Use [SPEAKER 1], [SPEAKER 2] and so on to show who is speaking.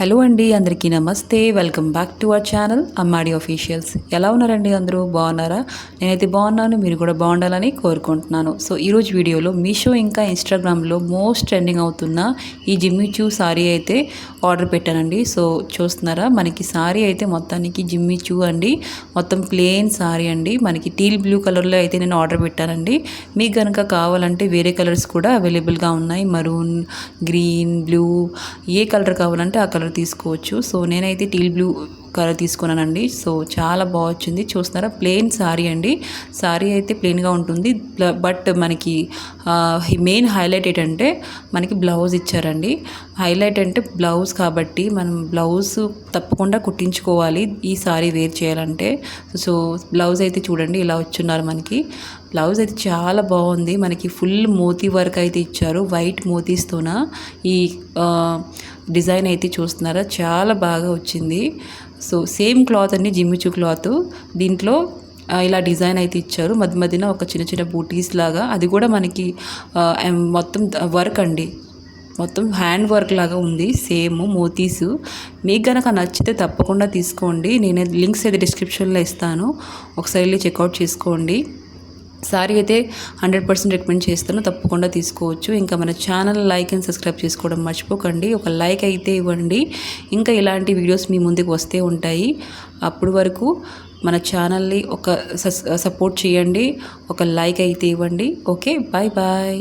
[SPEAKER 1] Hello అండి, అందరికీ నమస్తే. Welcome back to our channel Ammadi officials. ఎలా ఉన్నారండి? అందరూ బాగున్నారా? నేనైతే బాగున్నాను, మీరు కూడా బాగుండాలని కోరుకుంటున్నాను. సో ఈరోజు వీడియోలో మీషో ఇంకా ఇన్స్టాగ్రామ్లో మోస్ట్ ట్రెండింగ్ అవుతున్న ఈ జిమ్మి చూ సారీ అయితే ఆర్డర్ పెట్టానండి. సో చూస్తున్నారా, మనకి సారీ అయితే మొత్తానికి జిమ్మి చూ అండి, మొత్తం ప్లెయిన్ సారీ అండి. మనకి టీల్ బ్లూ కలర్లో అయితే నేను ఆర్డర్ పెట్టానండి. మీకు కనుక కావాలంటే వేరే కలర్స్ కూడా అవైలబుల్గా ఉన్నాయి. మరూన్, గ్రీన్, బ్లూ, ఏ కలర్ కావాలంటే ఆ కలర్ తీసుకోవచ్చు. సో నేనైతే టీల్ బ్లూ కలర్ తీసుకున్నానండి. సో చాలా బాగా వచ్చింది. చూస్తున్నారా, ప్లెయిన్ సారీ అండి. సారీ అయితే ప్లెయిన్గా ఉంటుంది, బట్ మనకి మెయిన్ హైలైట్ ఏంటంటే మనకి బ్లౌజ్ ఇచ్చారండి. హైలైట్ అంటే బ్లౌజ్ కాబట్టి మనం బ్లౌజ్ తప్పకుండా కుట్టించుకోవాలి ఈ సారీ వేర్ చేయాలంటే. సో బ్లౌజ్ అయితే చూడండి ఇలా వచ్చున్నారు మనకి. బ్లౌజ్ అయితే చాలా బాగుంది. మనకి ఫుల్ మోతీ వర్క్ అయితే ఇచ్చారు, వైట్ మోతీస్తోన ఈ డిజైన్ అయితే చూస్తున్నారా, చాలా బాగా వచ్చింది. సో సేమ్ క్లాత్ అండి, జిమ్మిచూ క్లాత్. దీంట్లో ఇలా డిజైన్ అయితే ఇచ్చారు, మధ్య మధ్యన ఒక చిన్న చిన్న బూటీస్ లాగా. అది కూడా మనకి మొత్తం వర్క్ అండి, మొత్తం హ్యాండ్ వర్క్ లాగా ఉంది, సేమ్ మోతీసు. మీకు కనుక నచ్చితే తప్పకుండా తీసుకోండి. నేను లింక్స్ అయితే డిస్క్రిప్షన్లో ఇస్తాను, ఒకసారి వెళ్ళి చెక్అవుట్ చేసుకోండి. సారీ అయితే 100% రికమెండ్ చేస్తాను, తప్పకుండా తీసుకోవచ్చు. ఇంకా మన ఛానల్ లైక్ అండ్ సబ్స్క్రైబ్ చేసుకోవడం మర్చిపోకండి. ఒక లైక్ అయితే ఇవ్వండి, ఇంకా ఇలాంటి వీడియోస్ మీ ముందుకు వస్తే ఉంటాయి. అప్పుడు వరకు మన ఛానల్ని ఒక సపోర్ట్ చేయండి, ఒక లైక్ అయితే ఇవ్వండి. Okay, bye bye.